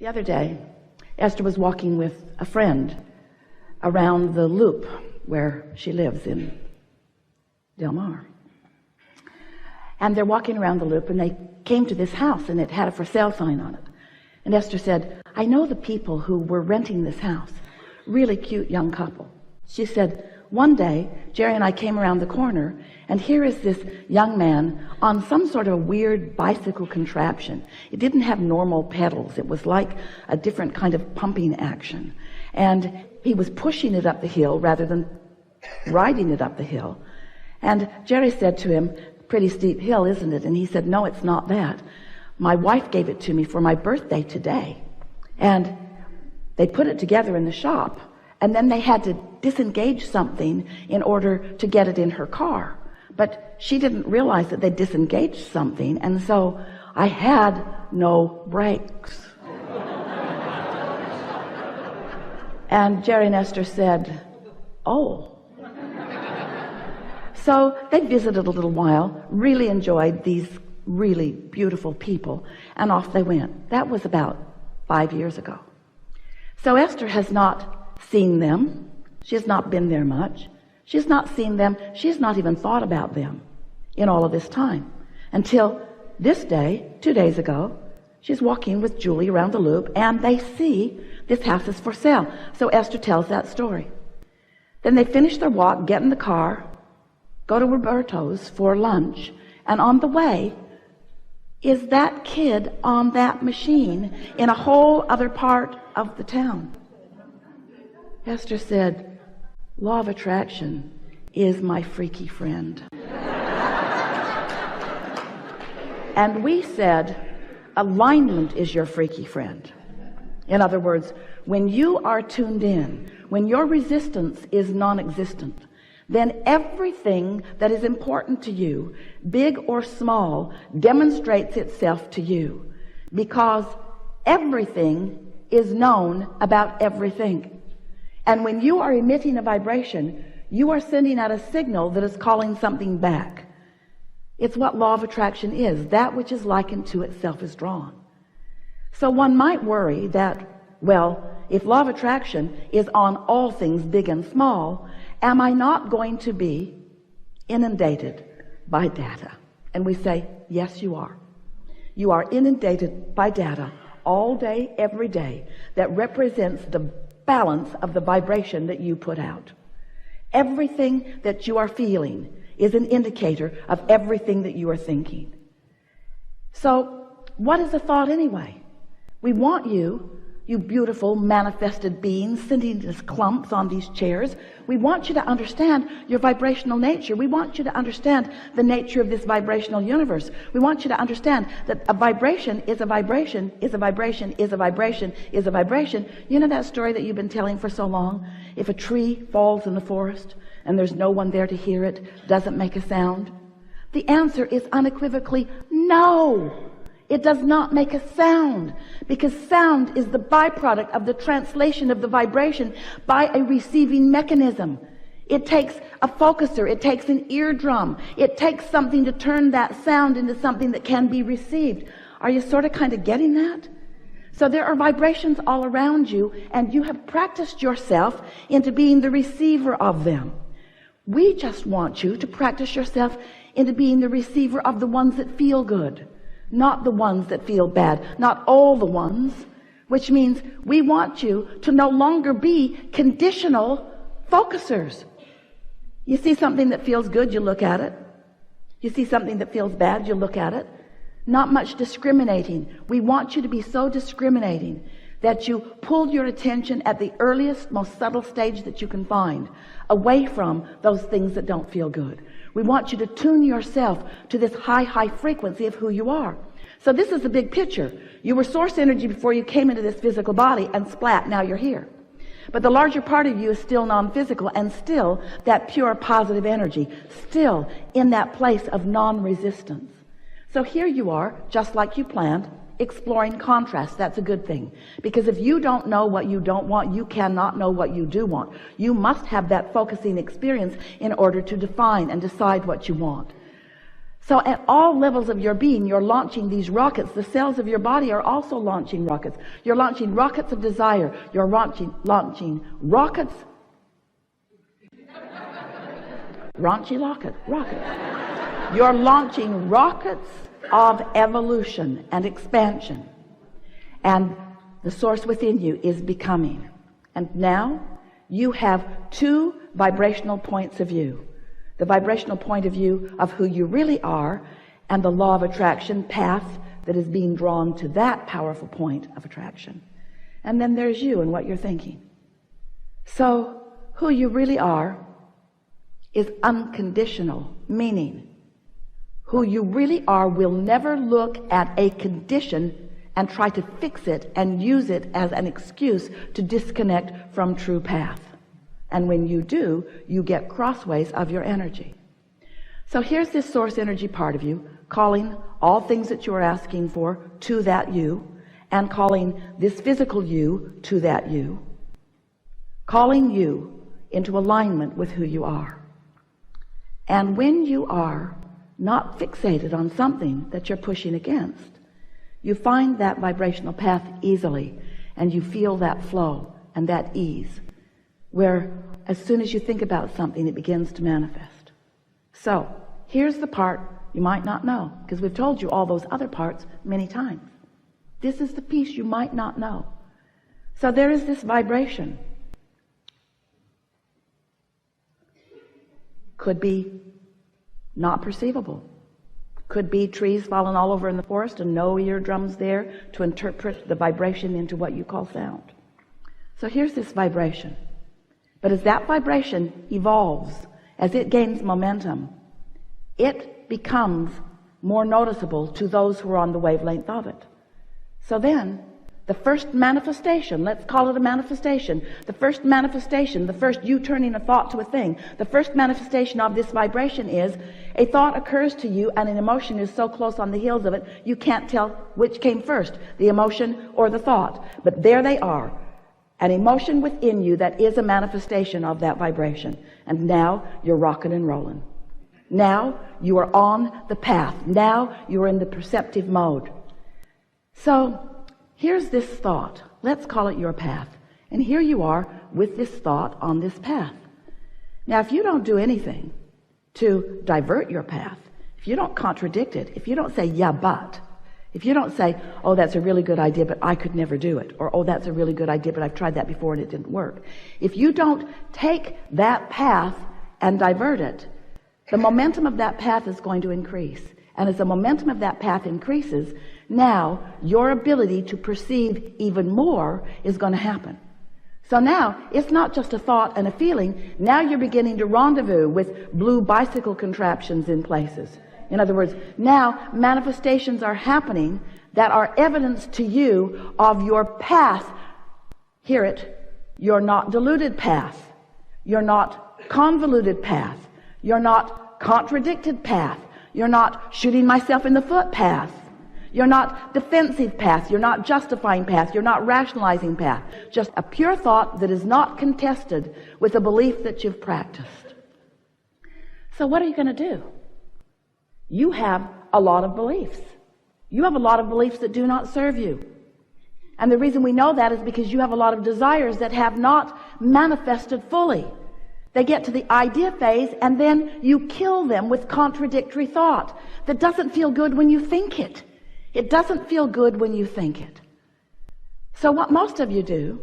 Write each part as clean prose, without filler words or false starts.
The other day, Esther was walking with a friend around the loop where she lives in Del Mar. And they're walking around the loop, and they came to this house, and it had a for sale sign on it. And Esther said, I know the people who were renting this house. Really cute young couple. She said, one day, Jerry and I came around the corner, and here is this young man on some sort of weird bicycle contraption. It didn't have normal pedals. It was like a different kind of pumping action. And he was pushing it up the hill rather than riding it up the hill. And Jerry said to him, pretty steep hill, isn't it? And he said, no, it's not that. My wife gave it to me for my birthday today. And they put it together in the shop, and then they had to disengage something in order to get it in her car. But she didn't realize that they disengaged something, and so I had no brakes. And Jerry and Esther said, oh. So they visited a little while, really enjoyed these really beautiful people, and off they went. That was about 5 years ago. So Esther has not seen them. She has not been there much. She's not seen them. She's not even thought about them in all of this time. Until this day, 2 days ago, she's walking with Julie around the loop, and they see this house is for sale. So Esther tells that story. Then they finish their walk, get in the car, go to Roberto's for lunch, and on the way is that kid on that machine in a whole other part of the town. Esther said, law of attraction is my freaky friend. And we said, alignment is your freaky friend. In other words, when you are tuned in, when your resistance is non-existent, then everything that is important to you, big or small, demonstrates itself to you, because everything is known about everything. And when you are emitting a vibration, you are sending out a signal that is calling something back. It's what law of attraction is. That which is likened to itself is drawn. So one might worry that, well, if law of attraction is on all things big and small, am I not going to be inundated by data? And we say, yes, you are. You are inundated by data all day, every day, that represents the balance of the vibration that you put out. Everything that you are feeling is an indicator of everything that you are thinking. So what is a thought anyway? We want you beautiful manifested beings sitting as clumps on these chairs. We want you to understand your vibrational nature. We want you to understand the nature of this vibrational universe. We want you to understand that a vibration is a vibration, is a vibration, is a vibration, is a vibration. You know that story that you've been telling for so long? If a tree falls in the forest and there's no one there to hear it, doesn't make a sound? The answer is unequivocally no. It does not make a sound, because sound is the byproduct of the translation of the vibration by a receiving mechanism. It takes a focuser, it takes an eardrum, it takes something to turn that sound into something that can be received. Are you sort of kind of getting that? So there are vibrations all around you, and you have practiced yourself into being the receiver of them. We just want you to practice yourself into being the receiver of the ones that feel good. Not the ones that feel bad, not all the ones, which means we want you to no longer be conditional focusers. You see something that feels good, you look at it. You see something that feels bad, you look at it. Not much discriminating. We want you to be so discriminating that you pull your attention at the earliest, most subtle stage that you can find, away from those things that don't feel good. We want you to tune yourself to this high frequency of who you are. So this is the big picture. You were source energy before you came into this physical body, and splat, now you're here. But the larger part of you is still non-physical, and still that pure positive energy, still in that place of non-resistance. So here you are, just like you planned, exploring contrast. That's a good thing, because if you don't know what you don't want, you cannot know what you do want. You must have that focusing experience in order to define and decide what you want. So at all levels of your being, you're launching these rockets. The cells of your body are also launching rockets. You're launching rockets of desire. You're launching rockets. Raunchy rockets. You're launching rockets of evolution and expansion. And the source within you is becoming. And now you have two vibrational points of view. The vibrational point of view of who you really are, and the law of attraction path that is being drawn to that powerful point of attraction. And then there's you and what you're thinking. So who you really are is unconditional, meaning who you really are will never look at a condition and try to fix it and use it as an excuse to disconnect from true path. And when you do, you get crossways of your energy. So here's this source energy part of you, calling all things that you are asking for to that you, and calling this physical you to that you, calling you into alignment with who you are. And when you are not fixated on something that you're pushing against, you find that vibrational path easily, and you feel that flow and that ease, where as soon as you think about something, it begins to manifest. So here's the part you might not know, because we've told you all those other parts many times. This is the piece you might not know. So there is this vibration. Could be not perceivable. Could be trees falling all over in the forest and no eardrums there to interpret the vibration into what you call sound. So here's this vibration. But as that vibration evolves, as it gains momentum, it becomes more noticeable to those who are on the wavelength of it. So then, the first manifestation, let's call it a manifestation, the first you turning a thought to a thing, the first manifestation of this vibration is a thought occurs to you and an emotion is so close on the heels of it, you can't tell which came first, the emotion or the thought. But there they are. An emotion within you that is a manifestation of that vibration. And now you're rocking and rolling. Now you are on the path. Now you are in the perceptive mode. So here's this thought. Let's call it your path. And here you are with this thought on this path. Now if you don't do anything to divert your path, if you don't contradict it, if you don't say, yeah, but, if you don't say, oh, that's a really good idea, but I could never do it, or oh, that's a really good idea, but I've tried that before and it didn't work. If you don't take that path and divert it, the momentum of that path is going to increase. And as the momentum of that path increases, now your ability to perceive even more is going to happen. So now it's not just a thought and a feeling. Now you're beginning to rendezvous with blue bicycle contraptions in places. In other words, now manifestations are happening that are evidence to you of your path. Hear it. You're not diluted path. You're not convoluted path. You're not contradicted path. You're not shooting myself in the foot path. You're not defensive path. You're not justifying path. You're not rationalizing path. Just a pure thought that is not contested with a belief that you've practiced. So what are you going to do? You have a lot of beliefs. You have a lot of beliefs that do not serve you. And the reason we know that is because you have a lot of desires that have not manifested fully. They get to the idea phase and then you kill them with contradictory thought that doesn't feel good when you think it. It doesn't feel good when you think it. So what most of you do,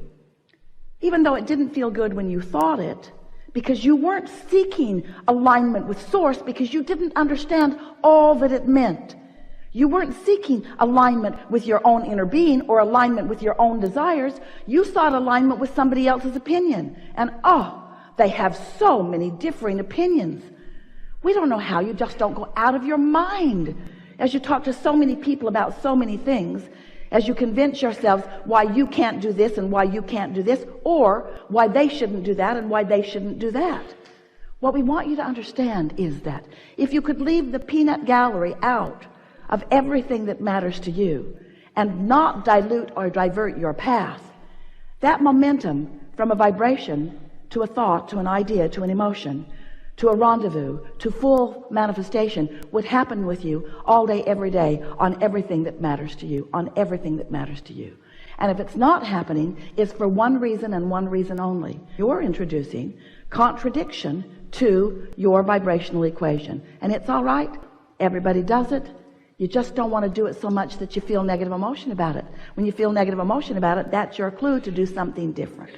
even though it didn't feel good when you thought it, because you weren't seeking alignment with source, because you didn't understand all that it meant. You weren't seeking alignment with your own inner being or alignment with your own desires. You sought alignment with somebody else's opinion. And they have so many differing opinions. We don't know how. You just don't go out of your mind as you talk to so many people about so many things, as you convince yourselves why you can't do this and why you can't do this, or why they shouldn't do that and why they shouldn't do that. What we want you to understand is that if you could leave the peanut gallery out of everything that matters to you and not dilute or divert your path, that momentum from a vibration to a thought, to an idea, to an emotion, to a rendezvous, to full manifestation would happen with you all day, every day, on everything that matters to you, on everything that matters to you. And if it's not happening, it's for one reason and one reason only. You're introducing contradiction to your vibrational equation. And it's all right. Everybody does it. You just don't want to do it so much that you feel negative emotion about it. When you feel negative emotion about it, that's your clue to do something different.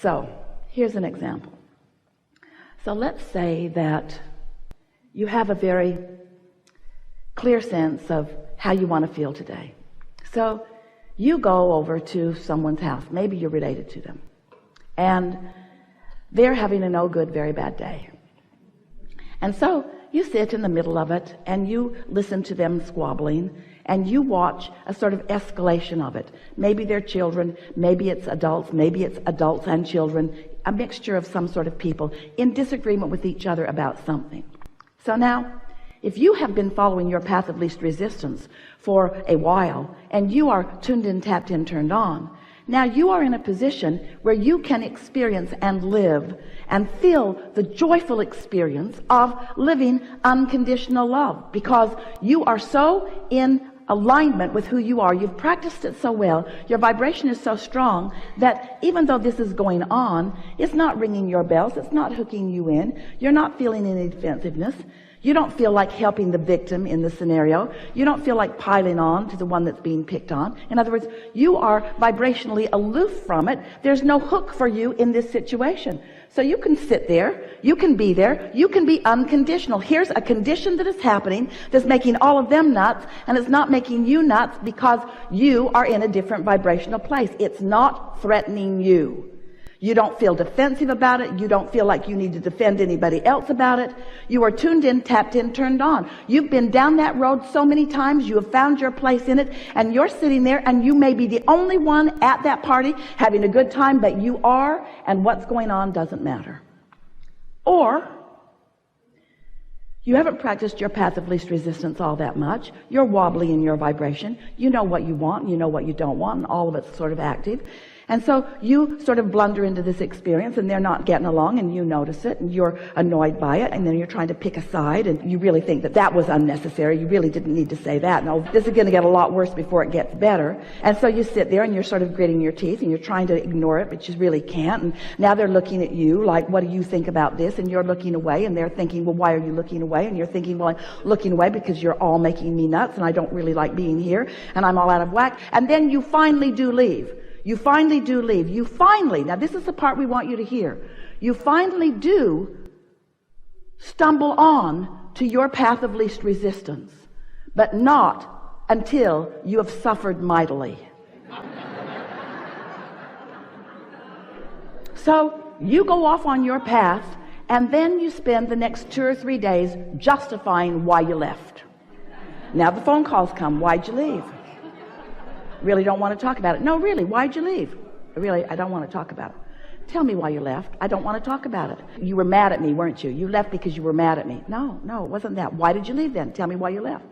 So, here's an example. So let's say that you have a very clear sense of how you want to feel today. So you go over to someone's house. Maybe you're related to them. And they're having a no good, very bad day. And so you sit in the middle of it and you listen to them squabbling and you watch a sort of escalation of it. Maybe they're children, maybe it's adults and children, a mixture of some sort of people in disagreement with each other about something. So now, if you have been following your path of least resistance for a while and you are tuned in, tapped in, turned on, now you are in a position where you can experience and live and feel the joyful experience of living unconditional love, because you are so in alignment with who you are. You've practiced it so well. Your vibration is so strong that even though this is going on, it's not ringing your bells. It's not hooking you in. You're not feeling any defensiveness. You don't feel like helping the victim in the scenario. You don't feel like piling on to the one that's being picked on. In other words, you are vibrationally aloof from it. There's no hook for you in this situation. So you can sit there, you can be there, you can be unconditional. Here's a condition that is happening that's making all of them nuts, and it's not making you nuts because you are in a different vibrational place. It's not threatening you. You don't feel defensive about it. You don't feel like you need to defend anybody else about it. You are tuned in, tapped in, turned on. You've been down that road so many times. You have found your place in it, and you're sitting there, and you may be the only one at that party having a good time, but you are, and what's going on doesn't matter. Or you haven't practiced your path of least resistance all that much. You're wobbly in your vibration. You know what you want, and you know what you don't want, and all of it's sort of active. And so you sort of blunder into this experience, and they're not getting along, and you notice it, and you're annoyed by it, and then you're trying to pick a side, and you really think that that was unnecessary. You really didn't need to say that. No, this is going to get a lot worse before it gets better. And so you sit there, and you're sort of gritting your teeth, and you're trying to ignore it, but you really can't. And now they're looking at you like, what do you think about this? And you're looking away, and they're thinking, well, why are you looking away? And you're thinking, well, I'm looking away because you're all making me nuts, and I don't really like being here, and I'm all out of whack. And then you finally do leave. You finally do leave. You finally, now this is the part we want you to hear. You finally do stumble on to your path of least resistance, but not until you have suffered mightily. So you go off on your path, and then you spend the next 2 or 3 days justifying why you left. Now the phone calls come. Why'd you leave? Really don't want to talk about it. No, really, why'd you leave? Really, I don't want to talk about it. Tell me why you left. I don't want to talk about it. You were mad at me, weren't you? You left because you were mad at me. No, it wasn't that. Why did you leave then? Tell me why you left.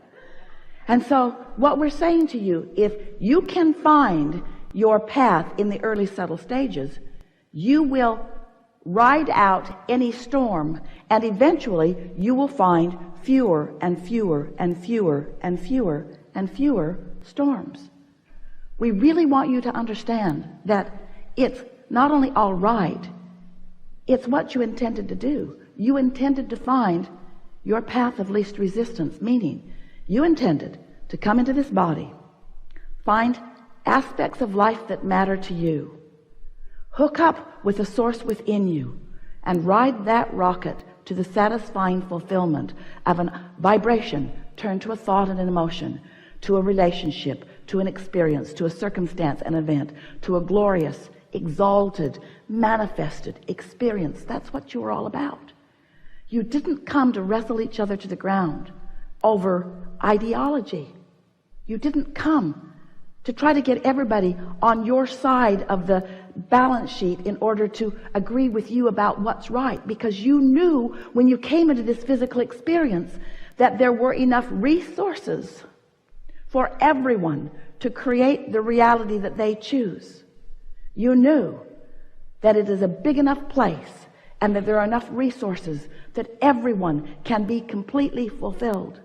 And so what we're saying to you, if you can find your path in the early subtle stages, you will ride out any storm, and eventually you will find fewer and fewer and fewer and fewer and fewer storms. We really want you to understand that it's not only all right, it's what you intended to do. You intended to find your path of least resistance, meaning you intended to come into this body, find aspects of life that matter to you, hook up with the source within you, and ride that rocket to the satisfying fulfillment of a vibration turned to a thought and an emotion, to a relationship, to an experience, to a circumstance, an event, to a glorious, exalted, manifested experience. That's what you were all about. You didn't come to wrestle each other to the ground over ideology. You didn't come to try to get everybody on your side of the balance sheet in order to agree with you about what's right, because you knew when you came into this physical experience that there were enough resources for everyone to create the reality that they choose. You knew that it is a big enough place and that there are enough resources that everyone can be completely fulfilled.